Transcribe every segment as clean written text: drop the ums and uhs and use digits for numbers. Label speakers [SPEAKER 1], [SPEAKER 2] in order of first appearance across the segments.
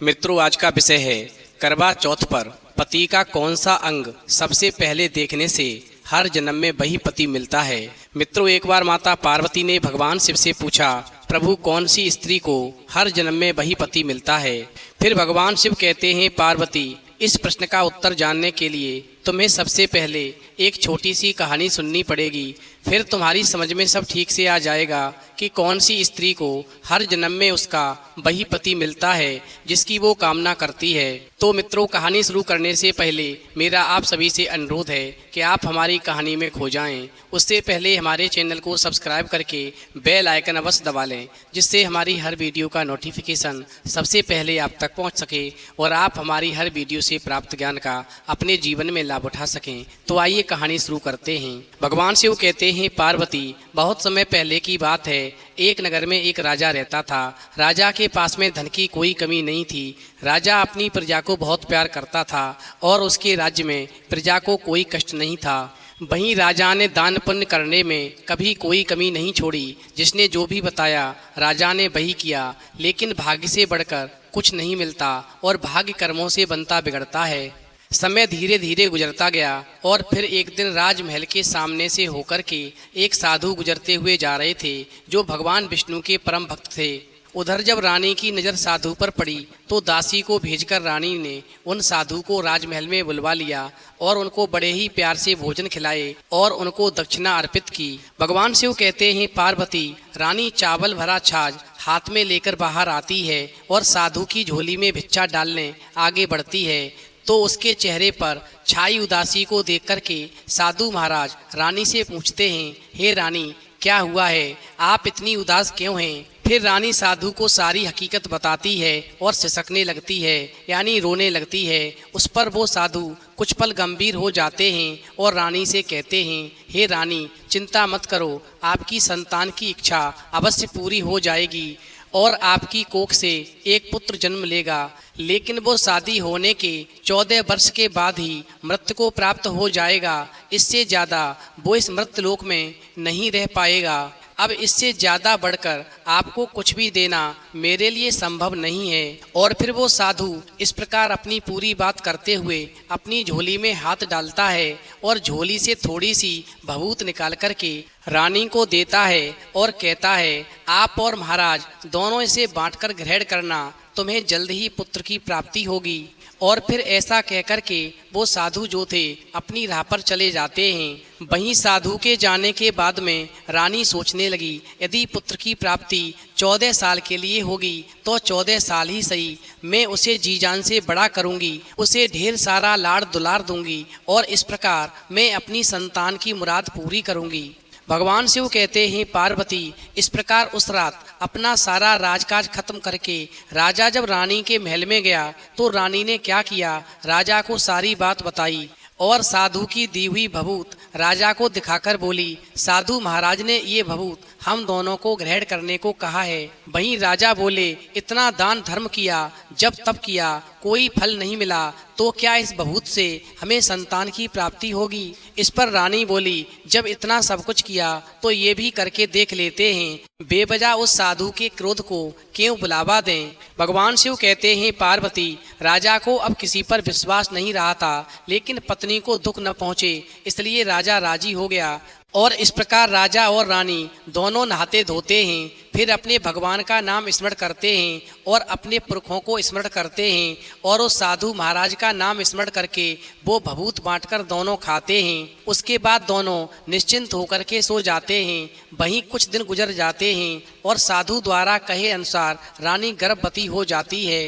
[SPEAKER 1] मित्रों, आज का विषय है करवा चौथ पर पति का कौन सा अंग सबसे पहले देखने से हर जन्म में वही पति मिलता है। मित्रों, एक बार माता पार्वती ने भगवान शिव से पूछा, प्रभु कौन सी स्त्री को हर जन्म में वही पति मिलता है। फिर भगवान शिव कहते हैं, पार्वती इस प्रश्न का उत्तर जानने के लिए तुम्हें सबसे पहले एक छोटी सी कहानी सुननी पड़ेगी। फिर तुम्हारी समझ में सब ठीक से आ जाएगा कि कौन सी स्त्री को हर जन्म में उसका वही पति मिलता है जिसकी वो कामना करती है। तो मित्रों, कहानी शुरू करने से पहले मेरा आप सभी से अनुरोध है कि आप हमारी कहानी में खो जाएं। उससे पहले हमारे चैनल को सब्सक्राइब करके बेल आइकन अवश्य दबा लें, जिससे हमारी हर वीडियो का नोटिफिकेशन सबसे पहले आप तक पहुंच सके और आप हमारी हर वीडियो से प्राप्त ज्ञान का अपने जीवन में लाभ उठा सकें। तो आइए कहानी शुरू करते हैं। भगवान शिव कहते हैं, पार्वती बहुत समय पहले की बात है। एक नगर में एक राजा रहता था। राजा के पास में धन की कोई कमी नहीं थी। राजा अपनी प्रजा को बहुत प्यार करता था और उसके राज्य में प्रजा को कोई कष्ट नहीं था। वहीं राजा ने दान पुण्य करने में कभी कोई कमी नहीं छोड़ी। जिसने जो भी बताया राजा ने वही किया। लेकिन भाग्य से बढ़कर कुछ नहीं मिलता और भाग्य कर्मों से बनता बिगड़ता है। समय धीरे धीरे गुजरता गया और फिर एक दिन राजमहल के सामने से होकर के एक साधु गुजरते हुए जा रहे थे, जो भगवान विष्णु के परम भक्त थे। उधर जब रानी की नज़र साधु पर पड़ी तो दासी को भेजकर रानी ने उन साधु को राजमहल में बुलवा लिया और उनको बड़े ही प्यार से भोजन खिलाए और उनको दक्षिणा अर्पित की। भगवान शिव कहते हैं, पार्वती रानी चावल भरा छाछ हाथ में लेकर बाहर आती है और साधु की झोली में भिक्षा डालने आगे बढ़ती है। तो उसके चेहरे पर छाई उदासी को देख करके साधु महाराज रानी से पूछते हैं, हे रानी क्या हुआ है, आप इतनी उदास क्यों हैं। फिर रानी साधु को सारी हकीकत बताती है और सिसकने लगती है, यानी रोने लगती है। उस पर वो साधु कुछ पल गंभीर हो जाते हैं और रानी से कहते हैं, हे रानी चिंता मत करो, आपकी संतान की इच्छा अवश्य पूरी हो जाएगी और आपकी कोख से एक पुत्र जन्म लेगा। लेकिन वो शादी होने के 14 वर्ष के बाद ही मृत्यु को प्राप्त हो जाएगा। इससे ज़्यादा वो इस मृत्युलोक में नहीं रह पाएगा। अब इससे ज़्यादा बढ़कर आपको कुछ भी देना मेरे लिए संभव नहीं है। और फिर वो साधु इस प्रकार अपनी पूरी बात करते हुए अपनी झोली में हाथ डालता है और झोली से थोड़ी सी भभूत निकाल करके रानी को देता है और कहता है, आप और महाराज दोनों इसे बांटकर ग्रहण करना, तुम्हें जल्द ही पुत्र की प्राप्ति होगी। और फिर ऐसा कहकर के वो साधु जो थे अपनी राह पर चले जाते हैं। वहीं साधु के जाने के बाद में रानी सोचने लगी, यदि पुत्र की प्राप्ति 14 साल के लिए होगी तो 14 साल ही सही, मैं उसे जी जान से बड़ा करूंगी, उसे ढेर सारा लाड़ दुलार दूंगी और इस प्रकार मैं अपनी संतान की मुराद पूरी करूंगी। भगवान शिव कहते हैं, पार्वती इस प्रकार उस रात अपना सारा राजकाज खत्म करके राजा जब रानी के महल में गया तो रानी ने क्या किया, राजा को सारी बात बताई और साधु की दी हुई भभूत राजा को दिखाकर बोली, साधु महाराज ने ये भभूत हम दोनों को ग्रहण करने को कहा है। वहीं राजा बोले, इतना दान धर्म किया, जब तब किया, कोई फल नहीं मिला, तो क्या इस भभूत से हमें संतान की प्राप्ति होगी। इस पर रानी बोली, जब इतना सब कुछ किया तो ये भी करके देख लेते हैं, बेवजह उस साधु के क्रोध को क्यों बुलावा दें। भगवान शिव कहते हैं, पार्वती राजा को अब किसी पर विश्वास नहीं रहा था, लेकिन पत्नी को दुख न पहुँचे इसलिए राजा राजी हो गया। और इस प्रकार राजा और रानी दोनों नहाते धोते हैं, फिर अपने भगवान का नाम स्मरण करते हैं और अपने पुरखों को स्मरण करते हैं और उस साधु महाराज का नाम स्मरण करके वो भभूत बांटकर दोनों खाते हैं। उसके बाद दोनों निश्चिंत होकर के सो जाते हैं। वहीं कुछ दिन गुजर जाते हैं और साधु द्वारा कहे अनुसार रानी गर्भवती हो जाती है।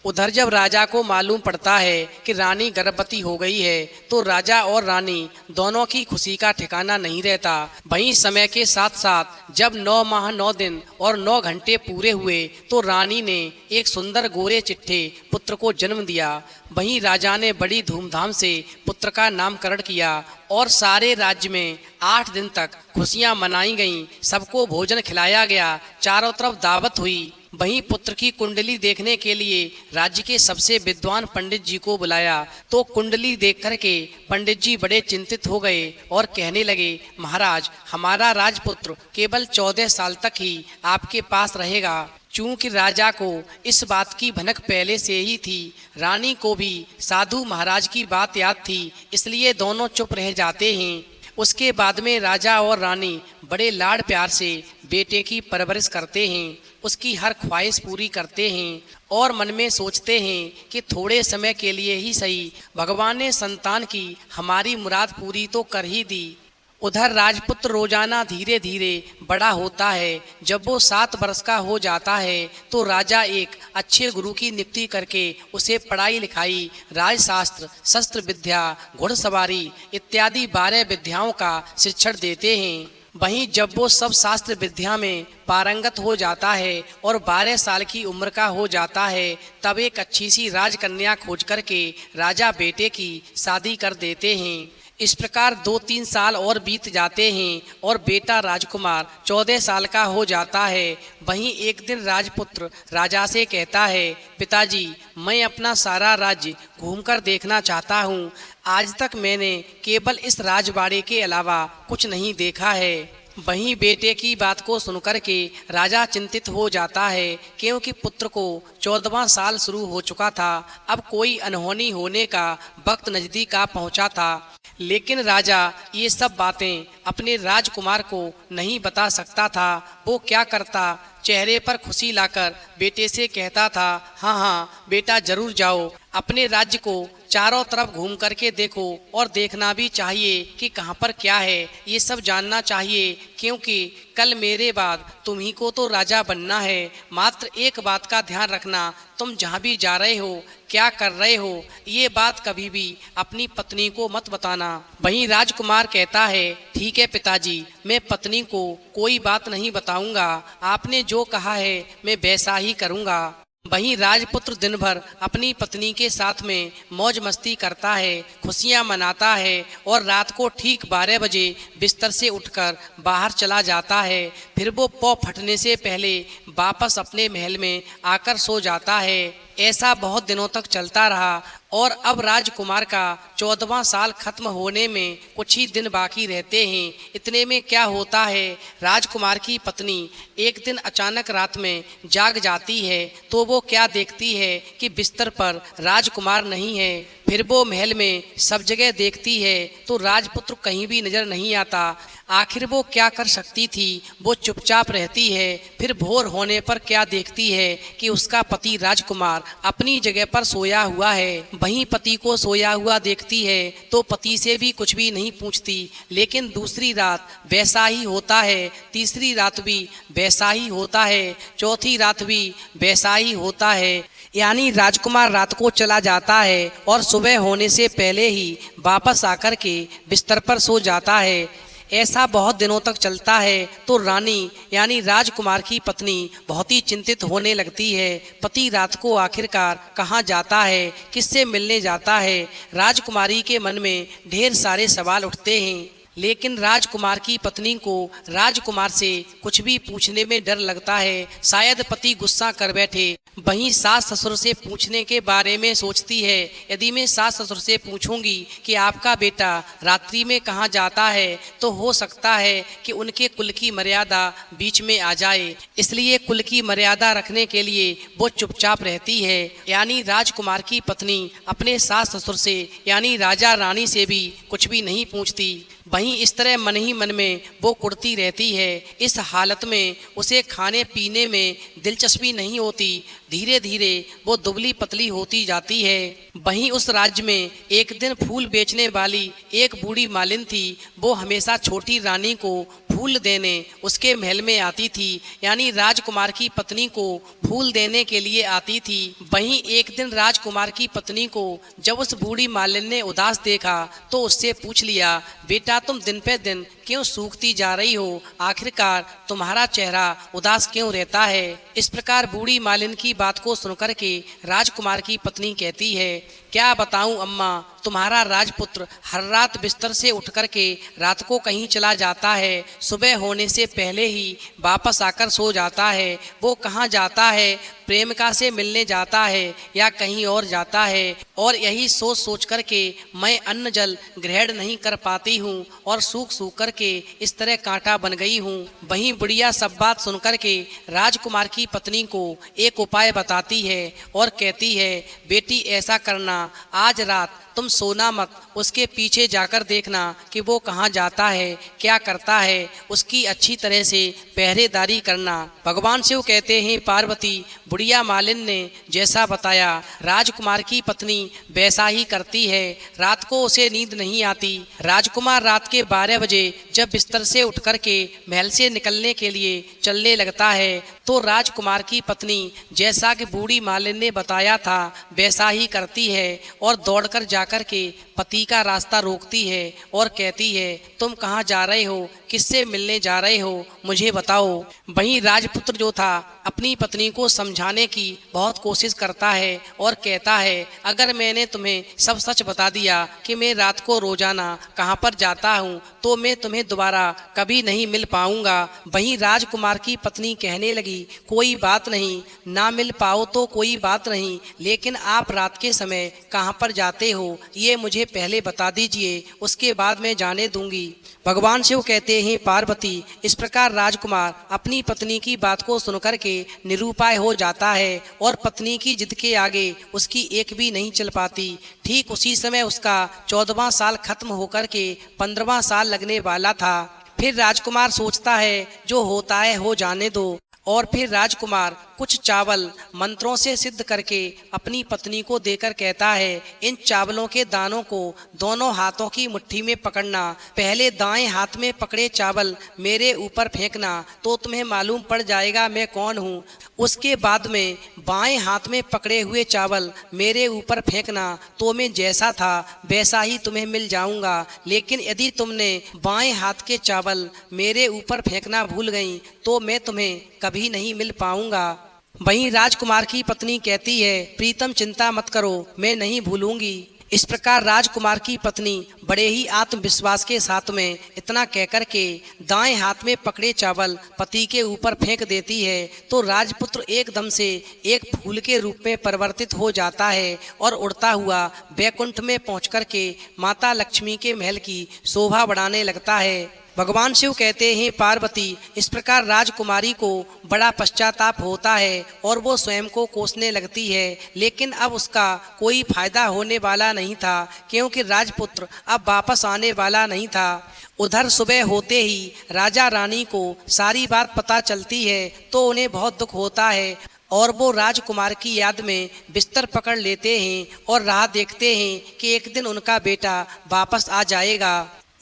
[SPEAKER 1] उधर जब राजा को मालूम पड़ता है कि रानी गर्भवती हो गई है तो राजा और रानी दोनों की खुशी का ठिकाना नहीं रहता। वहीं समय के साथ साथ जब 9 माह 9 दिन और 9 घंटे पूरे हुए तो रानी ने एक सुंदर गोरे चिट्ठे पुत्र को जन्म दिया। वहीं राजा ने बड़ी धूमधाम से पुत्र का नामकरण किया और सारे राज्य में 8 दिन तक खुशियां मनाई गईं, सबको भोजन खिलाया गया, चारों तरफ दावत हुई। वहीं पुत्र की कुंडली देखने के लिए राज्य के सबसे विद्वान पंडित जी को बुलाया तो कुंडली देख करके पंडित जी बड़े चिंतित हो गए और कहने लगे, महाराज हमारा राजपुत्र केवल 14 साल तक ही आपके पास रहेगा। चूंकि राजा को इस बात की भनक पहले से ही थी, रानी को भी साधु महाराज की बात याद थी, इसलिए दोनों चुप रह जाते हैं। उसके बाद में राजा और रानी बड़े लाड प्यार से बेटे की परवरिश करते हैं, उसकी हर ख्वाहिश पूरी करते हैं और मन में सोचते हैं कि थोड़े समय के लिए ही सही भगवान ने संतान की हमारी मुराद पूरी तो कर ही दी। उधर राजपुत्र रोजाना धीरे धीरे बड़ा होता है। जब वो 7 वर्ष का हो जाता है तो राजा एक अच्छे गुरु की नियुक्ति करके उसे पढ़ाई लिखाई, राजशास्त्र, शस्त्र विद्या, घुड़सवारी इत्यादि 12 विद्याओं का शिक्षण देते हैं। वहीं जब वो सब शास्त्र विद्या में पारंगत हो जाता है और 12 साल की उम्र का हो जाता है, तब एक अच्छी सी राजकन्या खोज करके राजा बेटे की शादी कर देते हैं। इस प्रकार 2-3 साल और बीत जाते हैं और बेटा राजकुमार 14 साल का हो जाता है। वहीं एक दिन राजपुत्र राजा से कहता है, पिताजी, मैं अपना सारा राज्य घूमकर देखना चाहता हूँ। आज तक मैंने केवल इस राजबाड़े के अलावा कुछ नहीं देखा है। वहीं बेटे की बात को सुनकर के राजा चिंतित हो जाता है, क्योंकि पुत्र को 14वां साल शुरू हो चुका था। अब कोई अनहोनी होने का वक्त नजदीक आ पहुंचा था। लेकिन राजा ये सब बातें अपने राजकुमार को नहीं बता सकता था। वो क्या करता, चेहरे पर खुशी लाकर बेटे से कहता था, हाँ हाँ बेटा, जरूर जाओ, अपने राज्य को चारों तरफ घूम करके देखो और देखना भी चाहिए कि कहाँ पर क्या है, ये सब जानना चाहिए, क्योंकि कल मेरे बाद तुम्ही को तो राजा बनना है। मात्र एक बात का ध्यान रखना, तुम जहाँ भी जा रहे हो, क्या कर रहे हो, ये बात कभी भी अपनी पत्नी को मत बताना। वहीं राजकुमार कहता है, ठीक है पिताजी, मैं पत्नी को कोई बात नहीं बताऊंगा, आपने जो कहा है मैं वैसा ही करूंगा। वहीं राजपुत्र दिन भर अपनी पत्नी के साथ में मौज मस्ती करता है, खुशियां मनाता है और रात को ठीक 12 बजे बिस्तर से उठकर बाहर चला जाता है। फिर वो पौ फटने से पहले वापस अपने महल में आकर सो जाता है। ऐसा बहुत दिनों तक चलता रहा और अब राजकुमार का 14वां साल खत्म होने में कुछ ही दिन बाकी रहते हैं। इतने में क्या होता है, राजकुमार की पत्नी एक दिन अचानक रात में जाग जाती है तो वो क्या देखती है कि बिस्तर पर राजकुमार नहीं है। फिर वो महल में सब जगह देखती है तो राजपुत्र कहीं भी नजर नहीं आता। आखिर वो क्या कर सकती थी, वो चुपचाप रहती है। फिर भोर होने पर क्या देखती है कि उसका पति राजकुमार अपनी जगह पर सोया हुआ है। वहीं पति को सोया हुआ देखती है तो पति से भी कुछ भी नहीं पूछती। लेकिन दूसरी रात वैसा ही होता है, तीसरी रात भी वैसा ही होता है, चौथी रात भी वैसा ही होता है। यानी राजकुमार रात को चला जाता है और सुबह होने से पहले ही वापस आकर के बिस्तर पर सो जाता है। ऐसा बहुत दिनों तक चलता है तो रानी यानी राजकुमार की पत्नी बहुत ही चिंतित होने लगती है। पति रात को आखिरकार कहाँ जाता है, किससे मिलने जाता है। राजकुमारी के मन में ढेर सारे सवाल उठते हैं, लेकिन राजकुमार की पत्नी को राजकुमार से कुछ भी पूछने में डर लगता है, शायद पति गुस्सा कर बैठे। वहीं सास ससुर से पूछने के बारे में सोचती है, यदि मैं सास ससुर से पूछूंगी कि आपका बेटा रात्रि में कहाँ जाता है तो हो सकता है कि उनके कुल की मर्यादा बीच में आ जाए। इसलिए कुल की मर्यादा रखने के लिए वो चुपचाप रहती है। यानी राजकुमार की पत्नी अपने सास ससुर से यानी राजा रानी से भी कुछ भी नहीं पूछती। वहीं इस तरह मन ही मन में वो कुढ़ती रहती है। इस हालत में उसे खाने पीने में दिलचस्पी नहीं होती। धीरे धीरे वो दुबली पतली होती जाती है। वहीं उस राज्य में एक दिन फूल बेचने वाली एक बूढ़ी मालिन थी। वो हमेशा छोटी रानी को फूल देने उसके महल में आती थी, यानी राजकुमार की पत्नी को फूल देने के लिए आती थी। वहीं एक दिन राजकुमार की पत्नी को जब उस बूढ़ी मालिन ने उदास देखा तो उससे पूछ लिया, बेटा तुम दिन पे दिन क्यों सूखती जा रही हो, आखिरकार तुम्हारा चेहरा उदास क्यों रहता है। इस प्रकार बूढ़ी मालिन की बात को सुनकर के राजकुमार की पत्नी कहती है, क्या बताऊं अम्मा, तुम्हारा राजपुत्र हर रात बिस्तर से उठ कर के रात को कहीं चला जाता है, सुबह होने से पहले ही वापस आकर सो जाता है। वो कहाँ जाता है प्रेमिका से मिलने जाता है या कहीं और जाता है, और यही सोच सोच करके मैं अन्न जल ग्रहण नहीं कर पाती हूँ और सूख सूख करके इस तरह कांटा बन गई हूँ। वहीं बुढ़िया सब बात सुन करके राजकुमार की पत्नी को एक उपाय बताती है और कहती है, बेटी ऐसा करना, आज रात तुम सोना मत, उसके पीछे जाकर देखना कि वो कहाँ जाता है, क्या करता है, उसकी अच्छी तरह से पहरेदारी करना। भगवान शिव कहते हैं, पार्वती बुढ़िया मालिन ने जैसा बताया राजकुमार की पत्नी वैसा ही करती है। रात को उसे नींद नहीं आती। राजकुमार रात के 12 बजे जब बिस्तर से उठ करके महल से निकलने के लिए चलने लगता है तो राजकुमार की पत्नी जैसा कि बूढ़ी मालिन ने बताया था वैसा ही करती है और दौड़कर जाकर के पति का रास्ता रोकती है और कहती है, तुम कहाँ जा रहे हो, किससे मिलने जा रहे हो, मुझे बताओ। वहीं राजपुत्र जो था अपनी पत्नी को समझाने की बहुत कोशिश करता है और कहता है, अगर मैंने तुम्हें सब सच बता दिया कि मैं रात को रोजाना कहाँ पर जाता हूँ तो मैं तुम्हें दोबारा कभी नहीं मिल पाऊंगा। वहीं राजकुमार की पत्नी कहने लगी, कोई बात नहीं, ना मिल पाओ तो कोई बात नहीं, लेकिन आप रात के समय कहाँ पर जाते हो ये मुझे पहले बता दीजिए, उसके बाद मैं जाने दूंगी। भगवान शिव कहते हैं, पार्वती इस प्रकार राजकुमार अपनी पत्नी की बात को सुनकर के निरुपाय हो जाता है और पत्नी की जिद के आगे उसकी एक भी नहीं चल पाती। ठीक उसी समय उसका 14वां साल खत्म होकर के 15वां साल लगने वाला था। फिर राजकुमार सोचता है, जो होता है हो जाने दो, और फिर राजकुमार कुछ चावल मंत्रों से सिद्ध करके अपनी पत्नी को देकर कहता है, इन चावलों के दानों को दोनों हाथों की मुट्ठी में पकड़ना, पहले दाएं हाथ में पकड़े चावल मेरे ऊपर फेंकना तो तुम्हें मालूम पड़ जाएगा मैं कौन हूँ। उसके बाद में बाएं हाथ में पकड़े हुए चावल मेरे ऊपर फेंकना तो मैं जैसा था वैसा ही तुम्हें मिल जाऊंगा, लेकिन यदि तुमने बाएं हाथ के चावल मेरे ऊपर फेंकना भूल गई तो मैं तुम्हें कभी नहीं मिल पाऊंगा। वहीं राजकुमार की पत्नी कहती है, प्रीतम चिंता मत करो, मैं नहीं भूलूंगी। इस प्रकार राजकुमार की पत्नी बड़े ही आत्मविश्वास के साथ में इतना कहकर के दाएं हाथ में पकड़े चावल पति के ऊपर फेंक देती है तो राजपुत्र एकदम से एक फूल के रूप में परिवर्तित हो जाता है और उड़ता हुआ वैकुंठ में पहुंच के माता लक्ष्मी के महल की शोभा बढ़ाने लगता है। भगवान शिव कहते हैं, पार्वती इस प्रकार राजकुमारी को बड़ा पश्चाताप होता है और वो स्वयं को कोसने लगती है, लेकिन अब उसका कोई फायदा होने वाला नहीं था क्योंकि राजपुत्र अब वापस आने वाला नहीं था। उधर सुबह होते ही राजा रानी को सारी बात पता चलती है तो उन्हें बहुत दुख होता है और वो राजकुमार की याद में बिस्तर पकड़ लेते हैं और राह देखते हैं कि एक दिन उनका बेटा वापस आ जाएगा।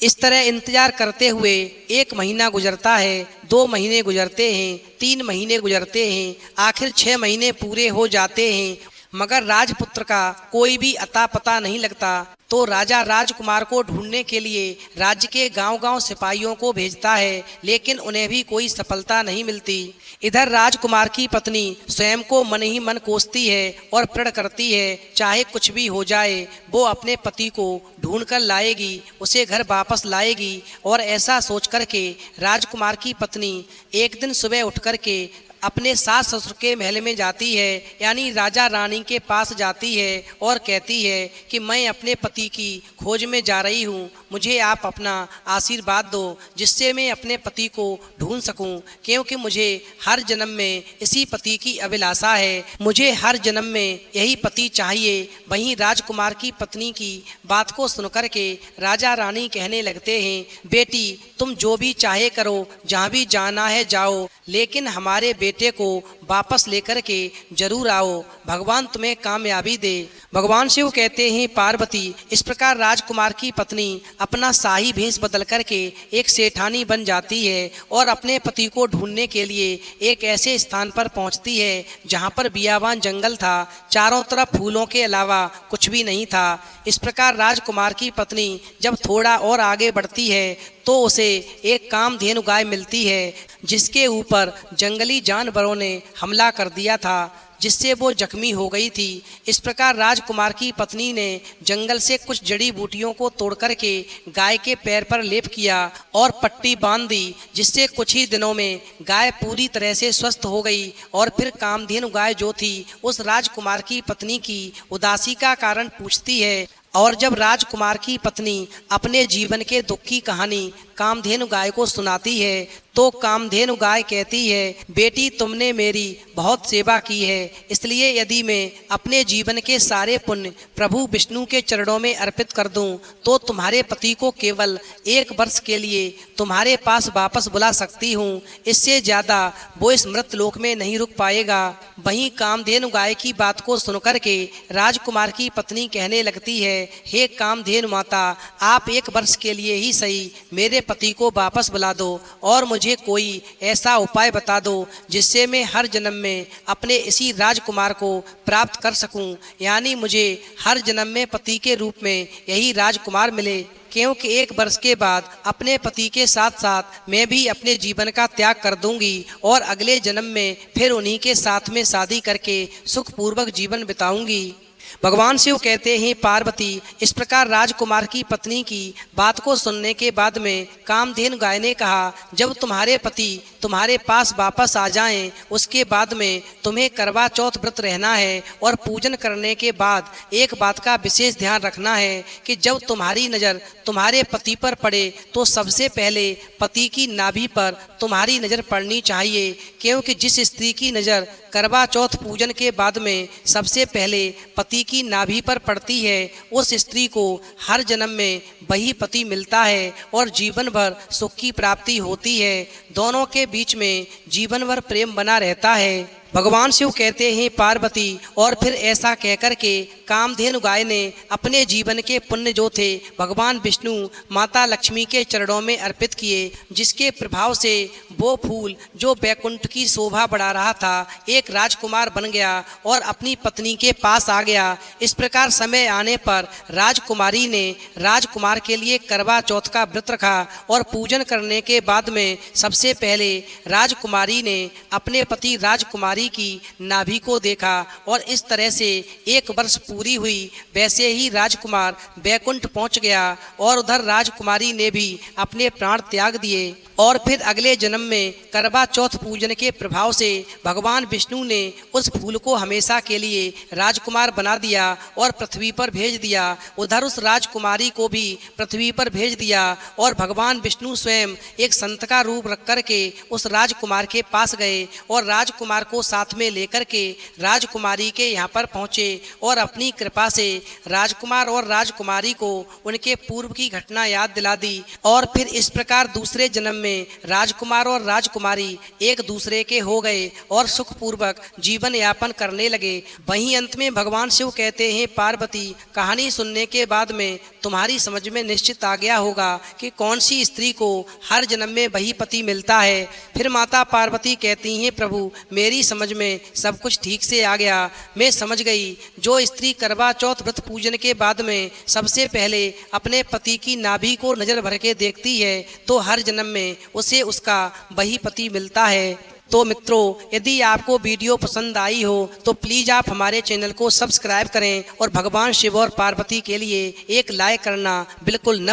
[SPEAKER 1] इस तरह इंतजार करते हुए 1 महीना गुजरता है, 2 महीने गुजरते हैं, 3 महीने गुजरते हैं, आखिर 6 महीने पूरे हो जाते हैं, मगर राजपुत्र का कोई भी अता पता नहीं लगता। तो राजा राजकुमार को ढूंढने के लिए राज्य के गांव-गांव सिपाहियों को भेजता है, लेकिन उन्हें भी कोई सफलता नहीं मिलती। इधर राजकुमार की पत्नी स्वयं को मन ही मन कोसती है और प्रण करती है, चाहे कुछ भी हो जाए वो अपने पति को ढूंढ कर लाएगी, उसे घर वापस लाएगी। और ऐसा सोच करके राजकुमार की पत्नी एक दिन सुबह उठ करके अपने सास ससुर के महल में जाती है, यानी राजा रानी के पास जाती है और कहती है कि मैं अपने पति की खोज में जा रही हूँ, मुझे आप अपना आशीर्वाद दो जिससे मैं अपने पति को ढूंढ सकूं, क्योंकि मुझे हर जन्म में इसी पति की अभिलाषा है, मुझे हर जन्म में यही पति चाहिए। वहीं राजकुमार की पत्नी की बात को सुनकर के राजा रानी कहने लगते हैं, बेटी तुम जो भी चाहे करो, जहाँ भी जाना है जाओ, लेकिन हमारे बेटे को वापस लेकर के जरूर आओ, भगवान तुम्हें कामयाबी दे। भगवान शिव कहते हैं, पार्वती इस प्रकार राजकुमार की पत्नी अपना शाही भेष बदल करके एक सेठानी बन जाती है और अपने पति को ढूंढने के लिए एक ऐसे स्थान पर पहुंचती है जहां पर बियाबान जंगल था, चारों तरफ फूलों के अलावा कुछ भी नहीं था। इस प्रकार राजकुमार की पत्नी जब थोड़ा और आगे बढ़ती है तो उसे एक कामधेनु गाय मिलती है जिसके ऊपर जंगली जानवरों ने हमला कर दिया था। जिससे वो जख्मी हो गई थी। इस प्रकार राजकुमार की पत्नी ने जंगल से कुछ जड़ी बूटियों को तोड़ करके गाय के पैर पर लेप किया और पट्टी बांध दी, जिससे कुछ ही दिनों में गाय पूरी तरह से स्वस्थ हो गई। और फिर कामधेनु गाय जो थी उस राजकुमार की पत्नी की उदासी का कारण पूछती है। और जब राजकुमार की पत्नी अपने जीवन के दुख की कहानी कामधेनु गाय को सुनाती है तो कामधेनु गाय कहती है, बेटी तुमने मेरी बहुत सेवा की है, इसलिए यदि मैं अपने जीवन के सारे पुण्य प्रभु विष्णु के चरणों में अर्पित कर दूं तो तुम्हारे पति को केवल 1 वर्ष के लिए तुम्हारे पास वापस बुला सकती हूँ। इससे ज़्यादा वो इस मृतलोक में नहीं रुक पाएगा। वहीं कामधेनु गाय की बात को सुनकर के राजकुमार की पत्नी कहने लगती है, हे कामधेनु माता, आप 1 वर्ष के लिए ही सही मेरे पति को वापस बुला दो और मुझे कोई ऐसा उपाय बता दो जिससे मैं हर जन्म में अपने इसी राजकुमार को प्राप्त कर सकूं। यानी मुझे हर जन्म में पति के रूप में यही राजकुमार मिले, क्योंकि 1 वर्ष के बाद अपने पति के साथ साथ मैं भी अपने जीवन का त्याग कर दूंगी और अगले जन्म में फिर उन्हीं के साथ में शादी करके सुखपूर्वक जीवन बिताऊंगी। भगवान शिव कहते हैं, पार्वती, इस प्रकार राजकुमार की पत्नी की बात को सुनने के बाद में कामधेनु गाय ने कहा, जब तुम्हारे पति तुम्हारे पास वापस आ जाएं, उसके बाद में तुम्हें करवा चौथ व्रत रहना है और पूजन करने के बाद एक बात का विशेष ध्यान रखना है कि जब तुम्हारी नज़र तुम्हारे पति पर पड़े तो सबसे पहले पति की नाभि पर तुम्हारी नज़र पड़नी चाहिए, क्योंकि जिस स्त्री की नज़र करवा चौथ पूजन के बाद में सबसे पहले पति की नाभि पर पड़ती है उस स्त्री को हर जन्म में वही पति मिलता है और जीवन भर सुख की प्राप्ति होती है। दोनों के बीच में जीवन भर प्रेम बना रहता है। भगवान शिव कहते हैं, पार्वती, और फिर ऐसा कहकर के कामधेनु गाय ने अपने जीवन के पुण्य जो थे भगवान विष्णु माता लक्ष्मी के चरणों में अर्पित किए, जिसके प्रभाव से वो फूल जो बैकुंठ की शोभा बढ़ा रहा था एक राजकुमार बन गया और अपनी पत्नी के पास आ गया। इस प्रकार समय आने पर राजकुमारी ने राजकुमार के लिए करवा चौथ का व्रत रखा और पूजन करने के बाद में सबसे पहले राजकुमारी ने अपने पति राजकुमारी की नाभि को देखा और इस तरह से 1 वर्ष पूरी हुई। वैसे ही राजकुमार बैकुंठ पहुंच गया और उधर राजकुमारी ने भी अपने प्राण त्याग दिए। और फिर अगले जन्म में करवा चौथ पूजन के प्रभाव से भगवान विष्णु ने उस फूल को हमेशा के लिए राजकुमार बना दिया और पृथ्वी पर भेज दिया। उधर उस राजकुमारी को भी पृथ्वी पर भेज दिया और भगवान विष्णु स्वयं एक संत का रूप रख करके उस राजकुमार के पास गए और राजकुमार को साथ में लेकर के राजकुमारी के यहाँ पर पहुँचे और अपनी कृपा से राजकुमार और राजकुमारी को उनके पूर्व की घटना याद दिला दी। और फिर इस प्रकार दूसरे जन्म में राजकुमार और राजकुमारी एक दूसरे के हो गए और सुखपूर्वक जीवन यापन करने लगे। वहीं अंत में भगवान शिव कहते हैं, पार्वती, कहानी सुनने के बाद में तुम्हारी समझ में निश्चित आ गया होगा कि कौन सी स्त्री को हर जन्म में वही पति मिलता है। फिर माता पार्वती कहती हैं, प्रभु, मेरी समझ में सब कुछ ठीक से आ गया। मैं समझ गई, जो स्त्री करवा चौथ व्रत पूजन के बाद में सबसे पहले अपने पति की नाभि को नजर भर के देखती है तो हर जन्म में उसे उसका वही पति मिलता है। तो मित्रों, यदि आपको वीडियो पसंद आई हो तो प्लीज़ आप हमारे चैनल को सब्सक्राइब करें और भगवान शिव और पार्वती के लिए एक लाइक करना बिल्कुल न